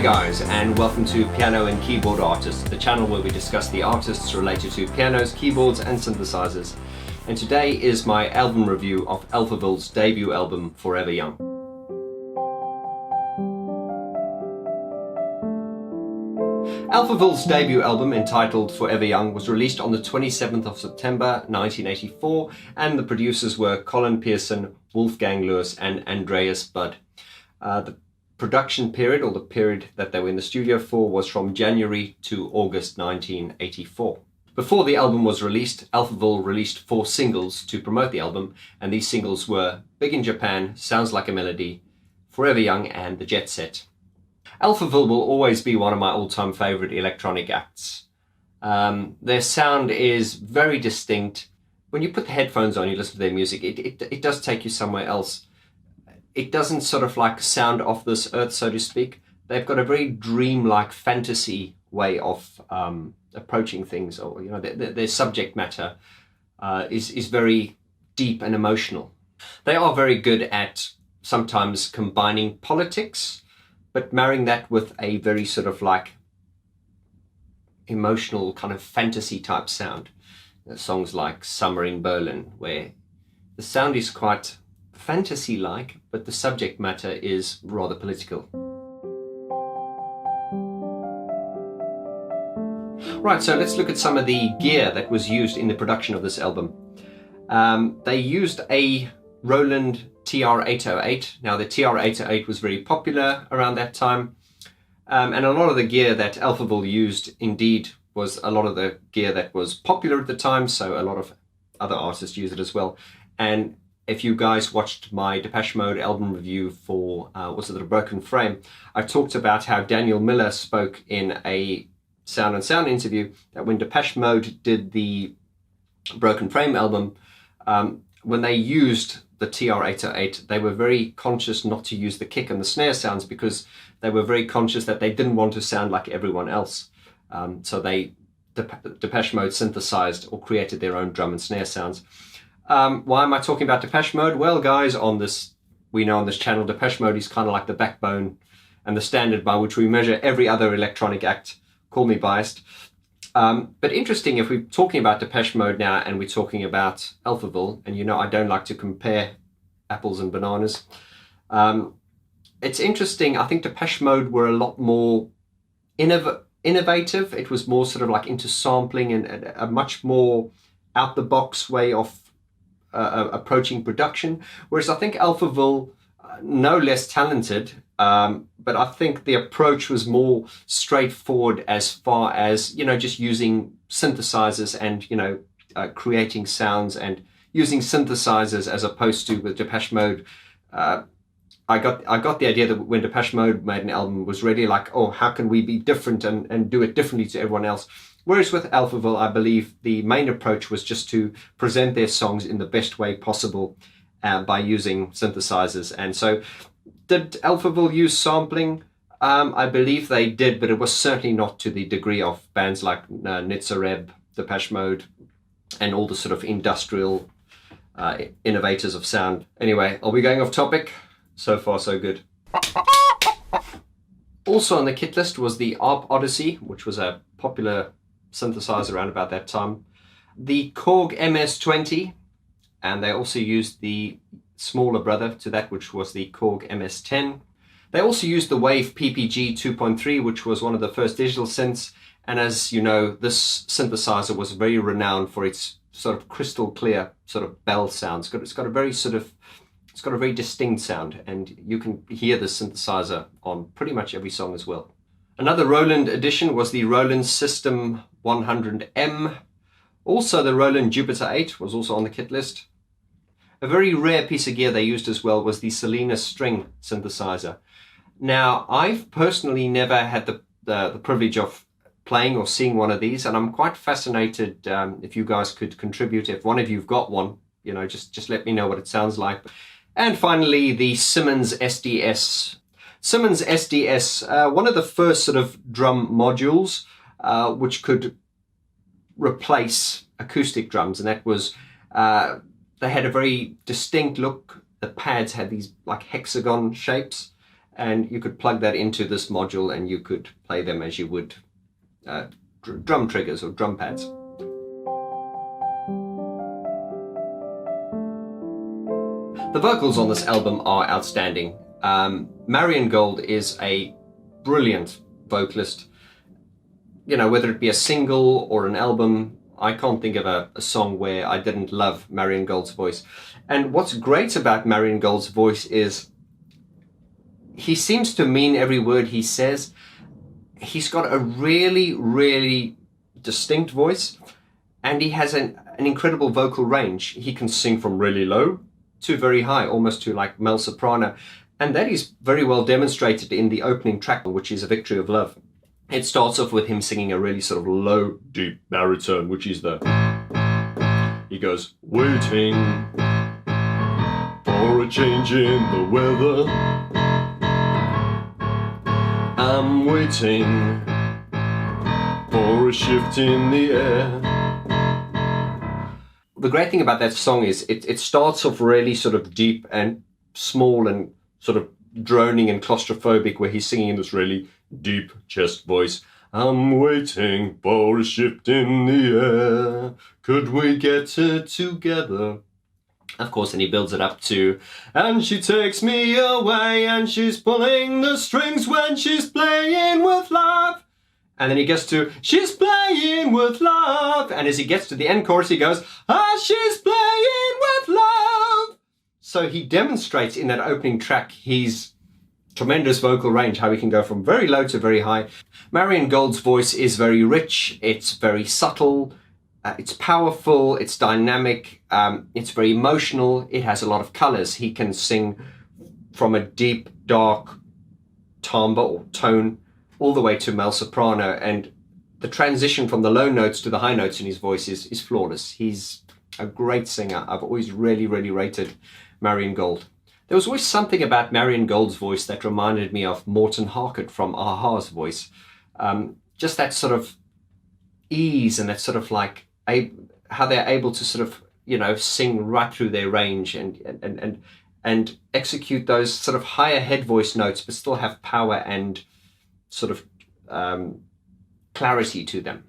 guys, and welcome to Piano and Keyboard Artists, the channel where we discuss the artists related to pianos, keyboards and synthesizers. And today is my album review of Alphaville's debut album, Forever Young. Alphaville's debut album, entitled Forever Young, was released on the 27th of September 1984, and the producers were Colin Pearson, Wolfgang Lewis and Andreas Budd. The production period, or the period that they were in the studio for, was from January to August 1984. Before the album was released, Alphaville released 4 singles to promote the album, and these singles were Big in Japan, Sounds Like a Melody, Forever Young and The Jet Set. Alphaville will always be one of my all-time favorite electronic acts. Their sound is very distinct. When you put the headphones on, you listen to their music, it does take you somewhere else. It doesn't sort of like sound off this earth, so to speak. They've got a very dreamlike fantasy way of approaching things, or their subject matter is very deep and emotional. They are very good at sometimes combining politics, but marrying that with a very sort of like emotional kind of fantasy type sound. Songs like Summer in Berlin, where the sound is quite fantasy-like, but the subject matter is rather political. Right, so let's look at some of the gear that was used in the production of this album. They used a Roland TR-808. Now the TR-808 was very popular around that time, and a lot of the gear that Alphaville used indeed was a lot of the gear that was popular at the time, so a lot of other artists used it as well. And if you guys watched my Depeche Mode album review for, was it A Broken Frame, I talked about how Daniel Miller spoke in a Sound and Sound interview that when Depeche Mode did the Broken Frame album, when they used the TR-808, they were very conscious not to use the kick and the snare sounds, because they were very conscious that they didn't want to sound like everyone else. So Depeche Mode synthesized or created their own drum and snare sounds. Why am I talking about Depeche Mode? Well, guys, we know on this channel, Depeche Mode is kind of like the backbone and the standard by which we measure every other electronic act. Call me biased. But interesting, if we're talking about Depeche Mode now and we're talking about Alphaville, and I don't like to compare apples and bananas. It's interesting, I think Depeche Mode were a lot more innovative. It was more sort of like into sampling and a much more out-the-box way of approaching production, whereas I think Alphaville, no less talented, but I think the approach was more straightforward as far as just using synthesizers and creating sounds and using synthesizers, as opposed to with Depeche Mode. I got the idea that when Depeche Mode made an album, was really like, oh, how can we be different and do it differently to everyone else? Whereas with Alphaville, I believe the main approach was just to present their songs in the best way possible by using synthesizers. And so, did Alphaville use sampling? I believe they did, but it was certainly not to the degree of bands like Nitzareb, Depeche Mode, and all the sort of industrial innovators of sound. Anyway, are we going off topic? So far, so good. Also on the kit list was the ARP Odyssey, which was a popular synthesizer around about that time. The Korg MS-20, and they also used the smaller brother to that, which was the Korg MS-10. They also used the Wave PPG 2.3, which was one of the first digital synths, and as you know, this synthesizer was very renowned for its sort of crystal clear sort of bell sounds. It's got a very distinct sound, and you can hear this synthesizer on pretty much every song as well. Another Roland addition was the Roland System 100M. Also, the Roland Jupiter 8 was also on the kit list. A very rare piece of gear they used as well was the Selena string synthesizer. Now, I've personally never had the privilege of playing or seeing one of these, and I'm quite fascinated if you guys could contribute. If one of you've got one, just let me know what it sounds like. And finally, the Simmons SDS. Simmons SDS, one of the first sort of drum modules which could replace acoustic drums, and that was, they had a very distinct look. The pads had these like hexagon shapes, and you could plug that into this module and you could play them as you would drum triggers or drum pads. The vocals on this album are outstanding. Marion Gold is a brilliant vocalist. You know, whether it be a single or an album, I can't think of a song where I didn't love Marion Gold's voice. And what's great about Marion Gold's voice is he seems to mean every word he says. He's got a really, really distinct voice, and he has an incredible vocal range. He can sing from really low to very high, almost to like male soprano. And that is very well demonstrated in the opening track, which is A Victory of Love. It starts off with him singing a really sort of low, deep baritone, which is the... He goes, waiting for a change in the weather. I'm waiting for a shift in the air. The great thing about that song is it starts off really sort of deep and small and sort of droning and claustrophobic, where he's singing in this really deep chest voice. I'm waiting for a shift in the air. Could we get it together? Of course, and he builds it up to, and she takes me away, and she's pulling the strings when she's playing with love. And then he gets to, she's playing with love. And as he gets to the end chorus, he goes, ah, she's playing with love. So he demonstrates in that opening track his tremendous vocal range, how he can go from very low to very high. Marion Gold's voice is very rich, it's very subtle, it's powerful, it's dynamic, it's very emotional, it has a lot of colors. He can sing from a deep, dark timbre or tone all the way to male soprano, and the transition from the low notes to the high notes in his voice is flawless. He's a great singer. I've always really, really rated Marion Gold. There was always something about Marion Gold's voice that reminded me of Morten Harket from a-ha's voice. Just that sort of ease and that sort of like how they're able to sort of, you know, sing right through their range and execute those sort of higher head voice notes, but still have power and sort of clarity to them.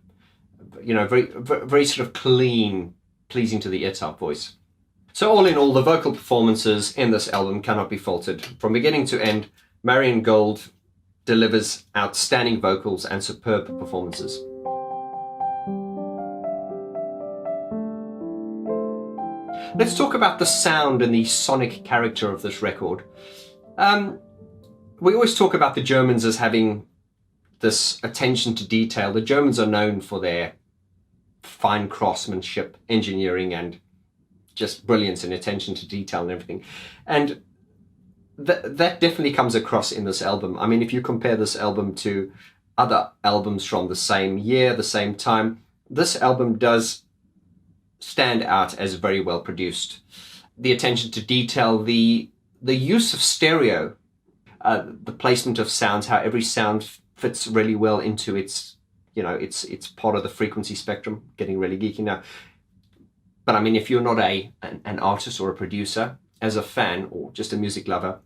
You know, very, very sort of clean, pleasing to the ear type voice. So all in all, the vocal performances in this album cannot be faulted. From beginning to end, Marion Gold delivers outstanding vocals and superb performances. Let's talk about the sound and the sonic character of this record. We always talk about the Germans as having this attention to detail. The Germans are known for their fine craftsmanship, engineering, and just brilliance and attention to detail and everything. And that definitely comes across in this album. I mean, if you compare this album to other albums from the same year, the same time, this album does stand out as very well produced. The attention to detail, the use of stereo, the placement of sounds, how every sound fits really well into its, you know, it's part of the frequency spectrum. Getting really geeky now. But I mean, if you're not an artist or a producer, as a fan or just a music lover,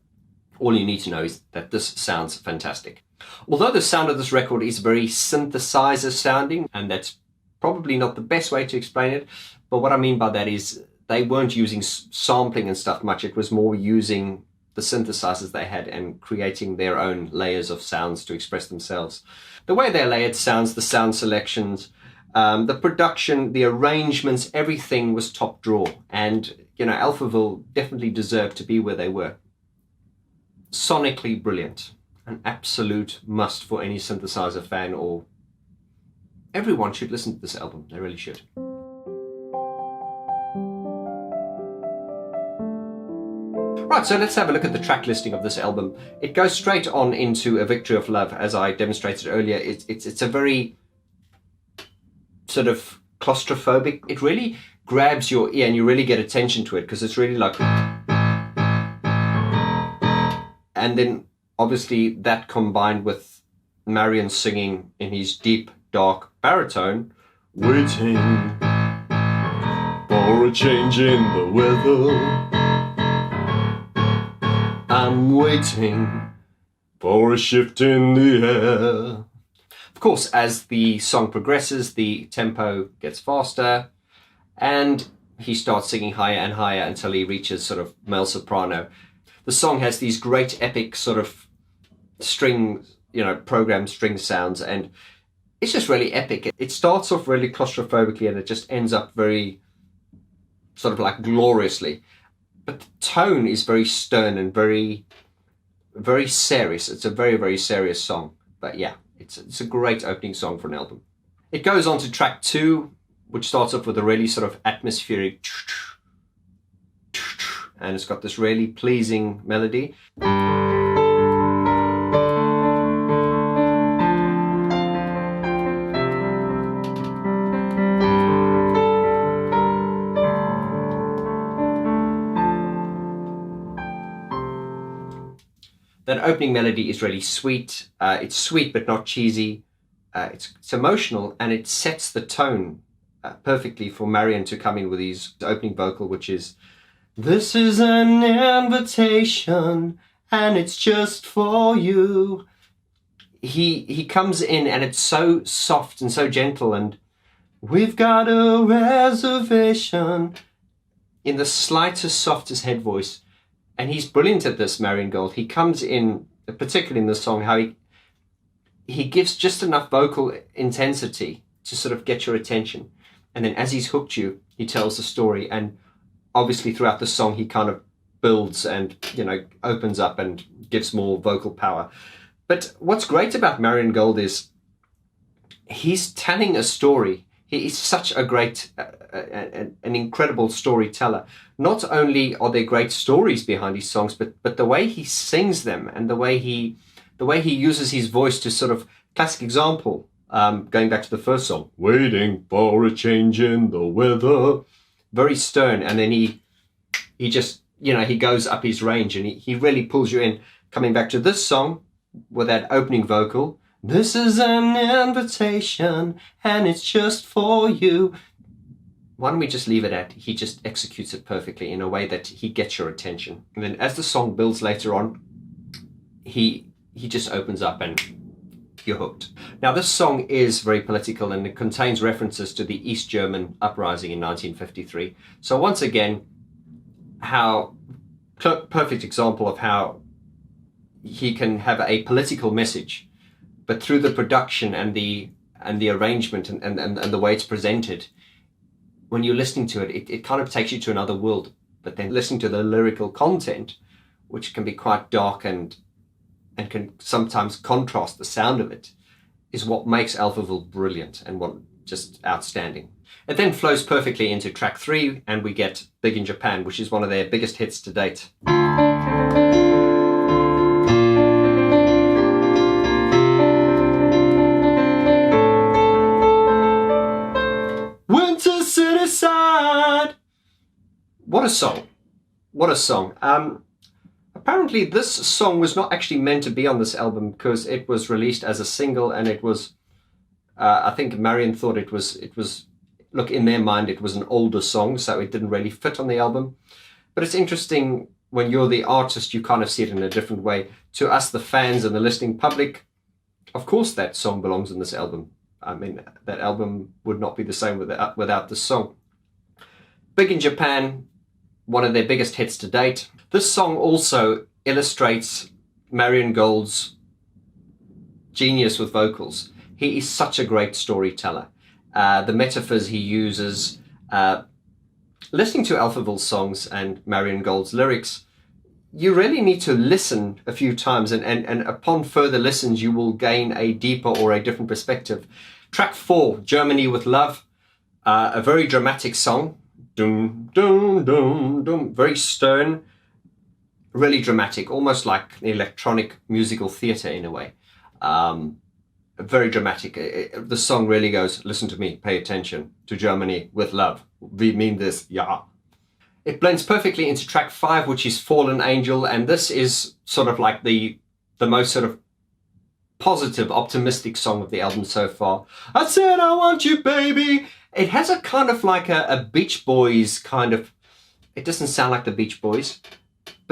all you need to know is that this sounds fantastic. Although the sound of this record is very synthesizer sounding, and that's probably not the best way to explain it, but what I mean by that is they weren't using sampling and stuff much. It was more using the synthesizers they had and creating their own layers of sounds to express themselves. The way they layered sounds, the sound selections, the production, the arrangements, everything was top draw. And, you know, Alphaville definitely deserved to be where they were. Sonically brilliant. An absolute must for any synthesizer fan, or everyone should listen to this album. They really should. Right, so let's have a look at the track listing of this album. It goes straight on into A Victory of Love, as I demonstrated earlier. It's a very sort of claustrophobic. It really grabs your ear and you really get attention to it, because it's really like... And then obviously that combined with Marion singing in his deep, dark baritone, waiting for a change in the weather. I'm waiting for a shift in the air. Of course, as the song progresses, the tempo gets faster, and he starts singing higher and higher until he reaches sort of male soprano. The song has these great epic sort of string, programmed string sounds, and it's just really epic. It starts off really claustrophobically and it just ends up very sort of like gloriously. But the tone is very stern and very, very serious. It's a very, very serious song. But yeah, it's a great opening song for an album. It goes on to track 2, which starts off with a really sort of atmospheric, and it's got this really pleasing melody. That opening melody is really sweet. It's sweet but not cheesy. It's emotional, and it sets the tone perfectly for Marion to come in with his opening vocal, which is, "This is an invitation and it's just for you." He comes in and it's so soft and so gentle, and "We've got a reservation," in the slightest, softest head voice. And he's brilliant at this, Marion Gold. He comes in, particularly in this song, how he gives just enough vocal intensity to sort of get your attention. And then as he's hooked you, he tells the story. And obviously throughout the song, he kind of builds and, opens up and gives more vocal power. But what's great about Marion Gold is he's telling a story. He is such a great, an incredible storyteller. Not only are there great stories behind his songs, but the way he sings them and the way he uses his voice to sort of, classic example, going back to the first song, "Waiting for a change in the weather," very stern, and then he just, he goes up his range and he really pulls you in. Coming back to this song with that opening vocal, "This is an invitation and it's just for you." Why don't we just leave it at, he just executes it perfectly in a way that he gets your attention. And then as the song builds later on, he just opens up and you're hooked. Now this song is very political and it contains references to the East German uprising in 1953. So once again, perfect example of how he can have a political message, but through the production and the arrangement and the way it's presented, when you're listening to it, it kind of takes you to another world. But then listening to the lyrical content, which can be quite dark and can sometimes contrast the sound of it, is what makes Alphaville brilliant and what just outstanding. It then flows perfectly into track 3 and we get Big in Japan, which is one of their biggest hits to date. Winter City Side. What a song. What a song. Apparently this song was not actually meant to be on this album because it was released as a single, and it was, I think Marion thought it was, look, in their mind it was an older song, so it didn't really fit on the album. But it's interesting, when you're the artist, you kind of see it in a different way. To us, the fans and the listening public, of course that song belongs in this album. I mean, that album would not be the same without this song. Big in Japan, one of their biggest hits to date. This song also illustrates Marion Gold's genius with vocals. He is such a great storyteller. The metaphors he uses, listening to Alphaville songs and Marion Gold's lyrics, you really need to listen a few times, and upon further listens you will gain a deeper or a different perspective. Track 4, Germany with Love, a very dramatic song. Dum, dum, dum, dum. Very stern, really dramatic, almost like an electronic musical theatre in a way. Very dramatic. The song really goes, listen to me, pay attention, to Germany with love. We mean this, yeah. It blends perfectly into track 5, which is Fallen Angel, and this is sort of like the most sort of positive, optimistic song of the album so far. I said I want you, baby. It has a kind of like a Beach Boys kind of, it doesn't sound like the Beach Boys,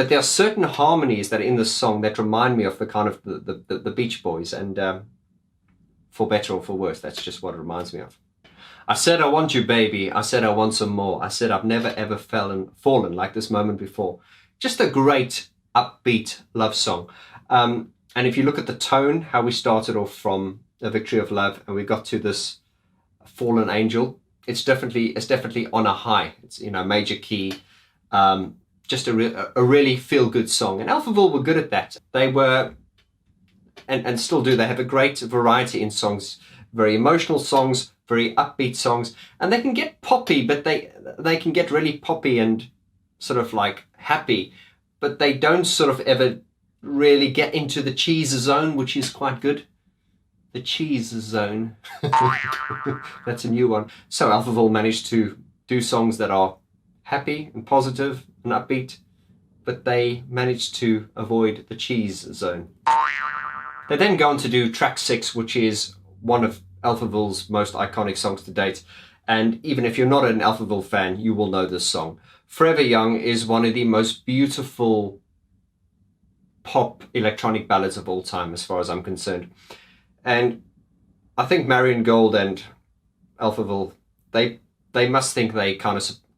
But there are certain harmonies that are in this song that remind me of the kind of the Beach Boys, and for better or for worse, that's just what it reminds me of. I said I want you, baby. I said I want some more. I said I've never ever fallen like this moment before. Just a great upbeat love song. And if you look at the tone, how we started off from A Victory of Love and we got to this Fallen Angel, it's definitely on a high. It's, you know, major key. Just a really feel-good song. And Alphaville were good at that. They were, and still do, they have a great variety in songs. Very emotional songs, very upbeat songs. And they can get poppy, but they can get really poppy and sort of like happy. But they don't sort of ever really get into the cheese zone, which is quite good. The cheese zone. That's a new one. So Alphaville managed to do songs that are happy and positive and upbeat, but they managed to avoid the cheese zone. They then go on to do track 6, which is one of Alphaville's most iconic songs to date. And even if you're not an Alphaville fan, you will know this song. Forever Young is one of the most beautiful pop electronic ballads of all time, as far as I'm concerned. And I think Marion Gold and Alphaville, they must think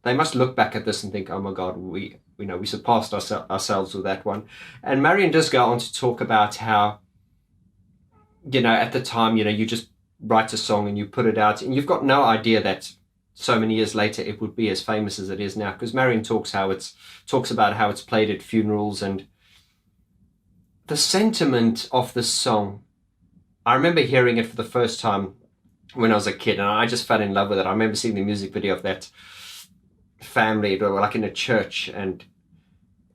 they must look back at this and think, oh my God, we surpassed ourselves with that one. And Marion does go on to talk about how, you know, at the time, you know, you just write a song and you put it out and you've got no idea that so many years later it would be as famous as it is now. Because Marion talks about how it's played at funerals, and the sentiment of this song. I remember hearing it for the first time when I was a kid and I just fell in love with it. I remember seeing the music video of that family, they were like in a church, and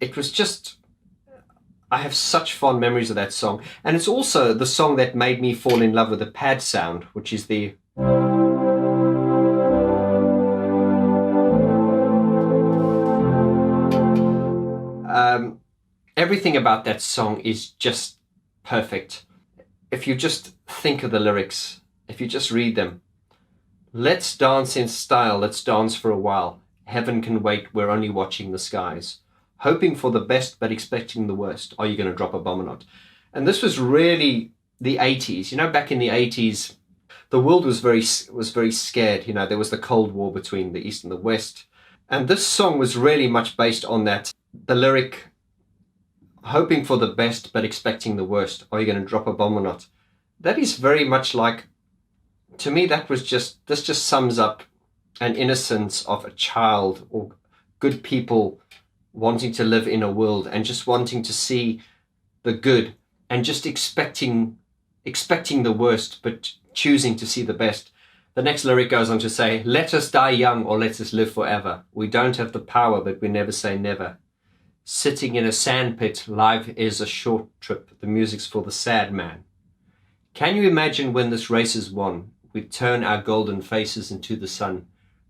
it was just, I have such fond memories of that song. And it's also the song that made me fall in love with the pad sound, which is the everything about that song is just perfect. If you just think of the lyrics, if you just read them, let's dance in style, let's dance for a while. Heaven can wait, we're only watching the skies. Hoping for the best, but expecting the worst. Are you going to drop a bomb or not? And this was really the 80s. You know, back in the 80s, the world was very scared. You know, there was the Cold War between the East and the West. And this song was really much based on that. The lyric, hoping for the best, but expecting the worst. Are you going to drop a bomb or not? That is very much like, to me, this just sums up an innocence of a child or good people wanting to live in a world and just wanting to see the good and just expecting the worst, but choosing to see the best. The next lyric goes on to say, let us die young or let us live forever. We don't have the power, but we never say never. Sitting in a sandpit, life is a short trip. The music's for the sad man. Can you imagine when this race is won? We turn our golden faces into the sun,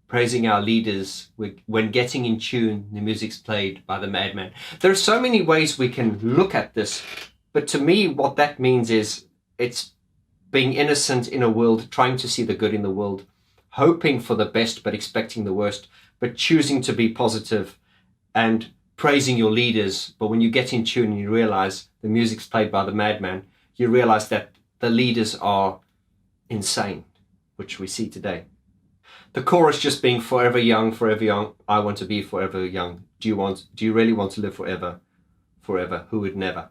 praising our leaders. When getting in tune, the music's played by the madman. There are so many ways we can look at this, but to me, what that means is it's being innocent in a world, trying to see the good in the world, hoping for the best, but expecting the worst, but choosing to be positive and praising your leaders. But when you get in tune and you realize the music's played by the madman, you realize that the leaders are insane, which we see today. The chorus just being forever young, I want to be forever young. Do you really want to live forever? Forever, who would never?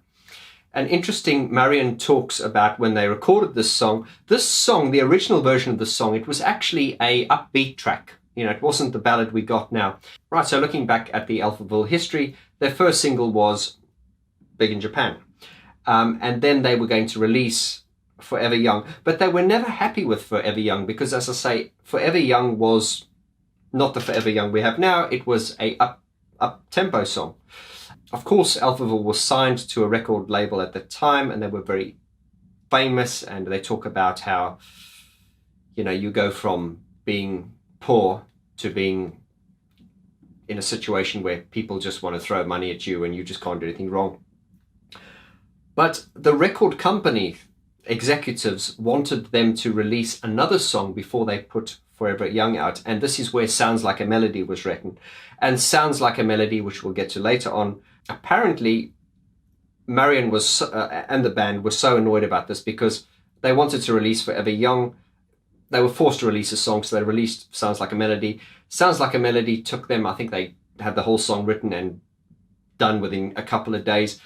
And interesting, Marion talks about when they recorded this song, the original version of the song, it was actually a upbeat track. You know, it wasn't the ballad we got now. Right, so looking back at the Alphaville history, their first single was big in Japan. And then they were going to release Forever Young, but they were never happy with Forever Young because, as I say, Forever Young was not the Forever Young we have now. It was a up-tempo song. Of course, Alphaville was signed to a record label at the time, and they were very famous, and they talk about how, you know, you go from being poor to being in a situation where people just want to throw money at you and you just can't do anything wrong. But the record company executives wanted them to release another song before they put Forever Young out, and this is where Sounds Like a Melody was written. And Sounds Like a Melody, which we'll get to later on, apparently Marion was and the band were so annoyed about this because they wanted to release Forever Young. They were forced to release a song, so they released Sounds Like a Melody. Sounds Like a Melody took them, I think they had the whole song written and done within a couple of days.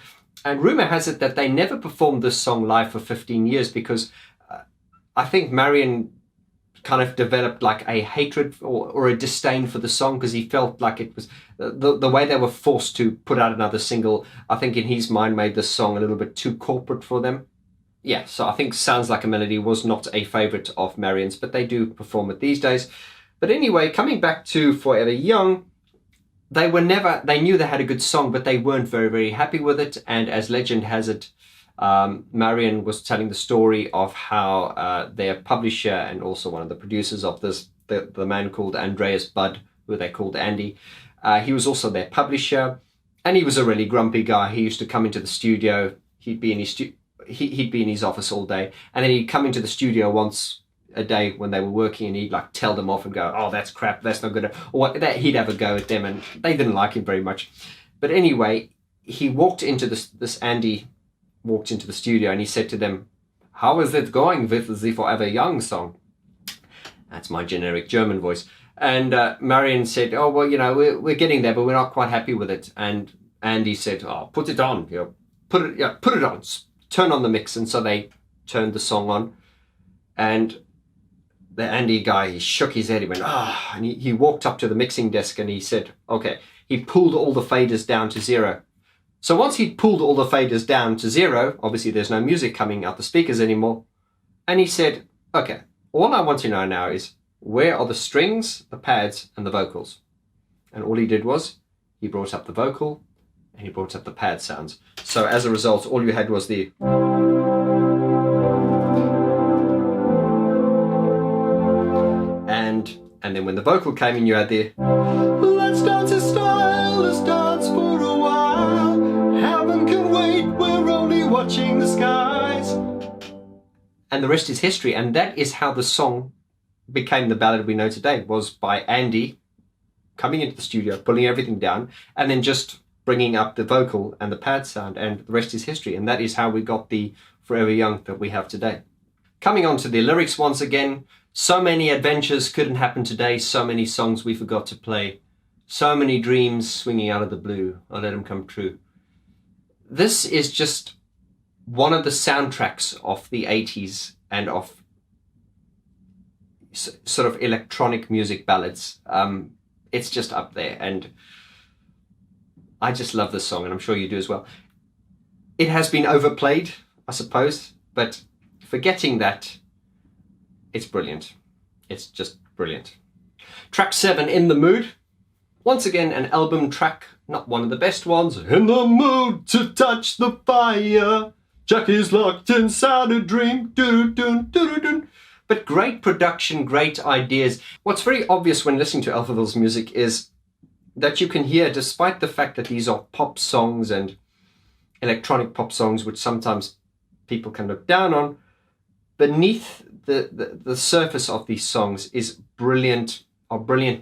And rumor has it that they never performed this song live for 15 years because I think Marion kind of developed like a hatred or a disdain for the song because he felt like it was the way they were forced to put out another single. I think in his mind made this song a little bit too corporate for them. Yeah, so I think Sounds Like a Melody was not a favorite of Marion's, but they do perform it these days. But anyway, coming back to Forever Young, they knew they had a good song, but they weren't very, very happy with it. And as legend has it, Marion was telling the story of how their publisher and also one of the producers of this, the man called Andreas Budd, who they called Andy, he was also their publisher, and he was a really grumpy guy. He used to come into the studio, he'd be in his office all day, and then he'd come into the studio once a day when they were working, and he'd like tell them off and go, oh, that's crap, that's not good, or he'd have a go at them, and they didn't like him very much. But anyway, he walked into Andy walked into the studio and he said to them, how is it going with the Forever Young song? That's my generic German voice. And Marion said, oh, well, we're getting there, but we're not quite happy with it. And Andy said, oh, put it on, put it on, turn on the mix. And so they turned the song on, and the Andy guy, he shook his head, he went, and he walked up to the mixing desk and he said, okay, he pulled all the faders down to 0. So once he'd pulled all the faders down to 0, obviously there's no music coming out the speakers anymore. And he said, okay, all I want to know now is where are the strings, the pads, and the vocals? And all he did was he brought up the vocal and he brought up the pad sounds. So as a result, all you had was the... And then when the vocal came in, you had the... Let's dance in style, let's dance for a while. Heaven can wait, we're only watching the skies. And the rest is history. And that is how the song became the ballad we know today, was by Andy coming into the studio, pulling everything down, and then just bringing up the vocal and the pad sound, and the rest is history. And that is how we got the Forever Young that we have today. Coming on to the lyrics once again, so many adventures couldn't happen today, so many songs we forgot to play, so many dreams swinging out of the blue, I'll let them come true. This is just one of the soundtracks of the 80s and of sort of electronic music ballads. It's just up there, and I just love this song, and I'm sure you do as well. It has been overplayed, I suppose, but forgetting that, it's brilliant. It's just brilliant. Track 7, In the Mood. Once again, an album track, not one of the best ones. In the mood to touch the fire. Jack is locked inside a dream. Doo-doo-doo, doo-doo-doo. But great production, great ideas. What's very obvious when listening to Alphaville's music is that you can hear, despite the fact that these are pop songs and electronic pop songs, which sometimes people can look down on, beneath the surface of these songs is brilliant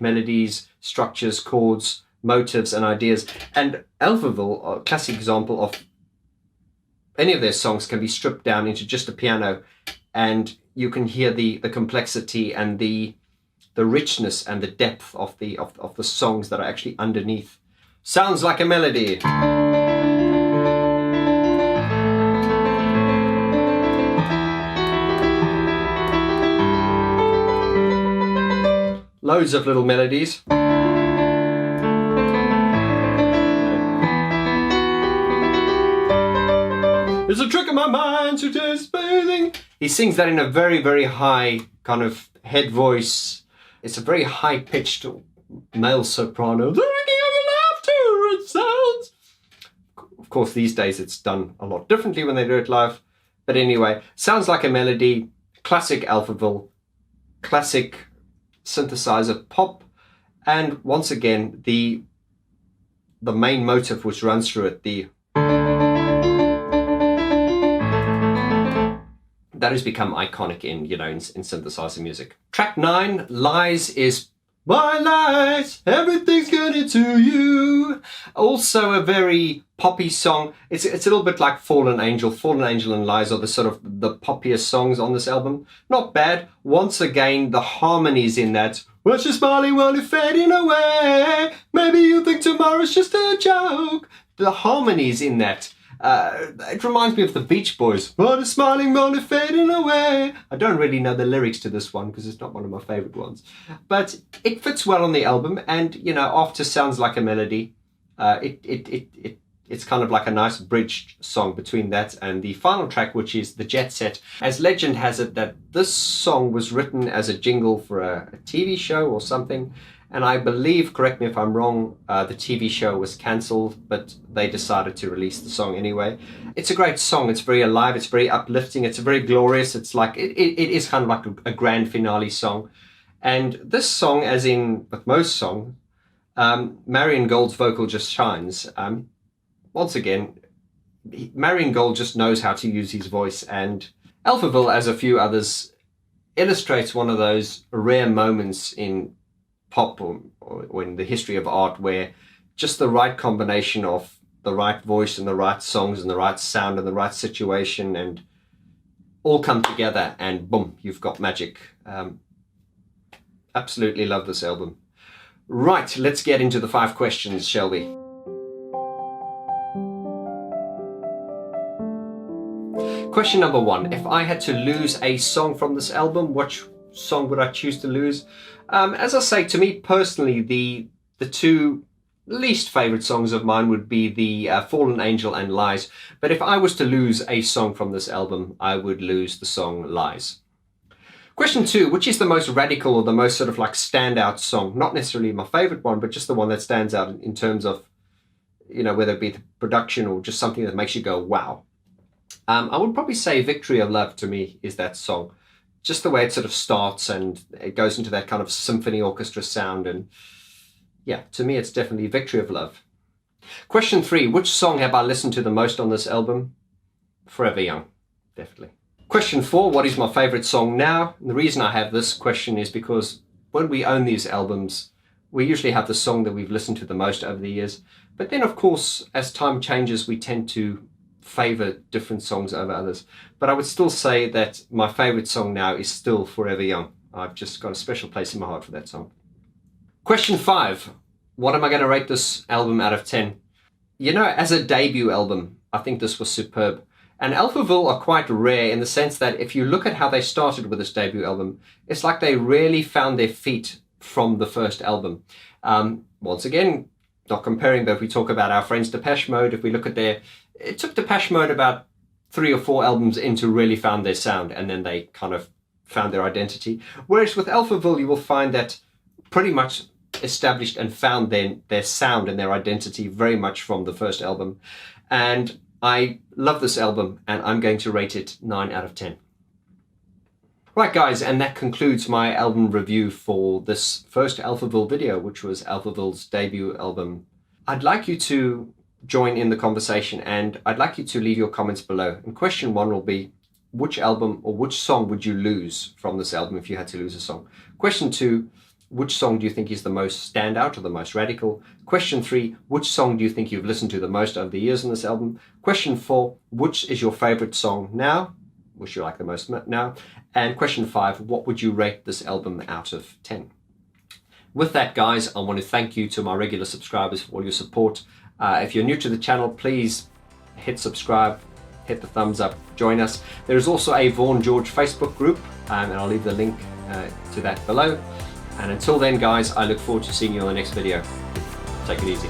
melodies, structures, chords, motives, and ideas. And Alphaville, a classic example of any of their songs, can be stripped down into just a piano, and you can hear the complexity and the richness and the depth of the songs that are actually underneath. Sounds Like a Melody. Loads of little melodies. It's a trick of my mind to taste bathing. He sings that in a very, very high kind of head voice. It's a very high-pitched male soprano. The ringing of the laughter, it sounds. Of course, these days it's done a lot differently when they do it live. But anyway, Sounds Like a Melody, classic Alphaville, classic synthesizer pop, and once again the main motive which runs through it, that has become iconic in synthesizer music. Track 9, Lies, is My lies, everything's going to you. Also a very poppy song. It's a little bit like Fallen Angel. Fallen Angel and Lies are the sort of the poppiest songs on this album. Not bad. Once again, the harmonies in that. Watch your smiling while you're fading away. Maybe you think tomorrow's just a joke. The harmonies in that. It reminds me of the Beach Boys. What is smiling while you're fading away? I don't really know the lyrics to this one because it's not one of my favorite ones. But it fits well on the album, and you know, after sounds like a melody. It's kind of like a nice bridge song between that and the final track, which is The Jet Set. As legend has it that this song was written as a jingle for a TV show or something. And I believe, correct me if I'm wrong, the TV show was cancelled, but they decided to release the song anyway. It's a great song. It's very alive. It's very uplifting. It's very glorious. It's like, it is kind of like a grand finale song. And this song, as in with most songs, Marion Gold's vocal just shines. Once again, Marion Gold just knows how to use his voice, and Alphaville, as a few others, illustrates one of those rare moments in pop or in the history of art where just the right combination of the right voice and the right songs and the right sound and the right situation and all come together, and boom, you've got magic. Absolutely love this album. Right, let's get into the 5 questions, shall we? Question number 1. If I had to lose a song from this album, which song would I choose to lose? As I say, to me personally, the 2 least favorite songs of mine would be the Fallen Angel and Lies. But if I was to lose a song from this album, I would lose the song Lies. Question 2, which is the most radical or the most sort of like standout song? Not necessarily my favorite one, but just the one that stands out in terms of, you know, whether it be the production or just something that makes you go, wow. I would probably say Victory of Love to me is that song. Just the way it sort of starts and it goes into that kind of symphony orchestra sound, and yeah, to me it's definitely Victory of Love. Question 3, which song have I listened to the most on this album? Forever Young, definitely. Question 4, what is my favorite song now? And the reason I have this question is because when we own these albums, we usually have the song that we've listened to the most over the years. But then of course, as time changes, we tend to favor different songs over others. But I would still say that my favorite song now is still Forever Young. I've just got a special place in my heart for that song. Question 5, what am I going to rate this album out of 10? You know, as a debut album, I think this was superb. And Alphaville are quite rare in the sense that if you look at how they started with this debut album, it's like they really found their feet from the first album. Once again, not comparing, but if we talk about our friends Depeche Mode, if we look at it took Depeche Mode about 3 or 4 albums in to really found their sound, and then they kind of found their identity. Whereas with Alphaville, you will find that pretty much established and found their sound and their identity very much from the first album. And I love this album, and I'm going to rate it 9 out of 10. Right guys, and that concludes my album review for this first Alphaville video, which was Alphaville's debut album. I'd like you to join in the conversation, and I'd like you to leave your comments below. And question 1 will be, which album or which song would you lose from this album if you had to lose a song? Question 2, which song do you think is the most standout or the most radical? Question 3, which song do you think you've listened to the most over the years on this album? Question 4, which is your favorite song now? Which you like the most now? And question 5, what would you rate this album out of 10? With that guys, I want to thank you to my regular subscribers for all your support. If you're new to the channel, please hit subscribe, hit the thumbs up, join us. There is also a Vaughn George Facebook group, and I'll leave the link to that below. And until then guys, I look forward to seeing you on the next video. Take it easy.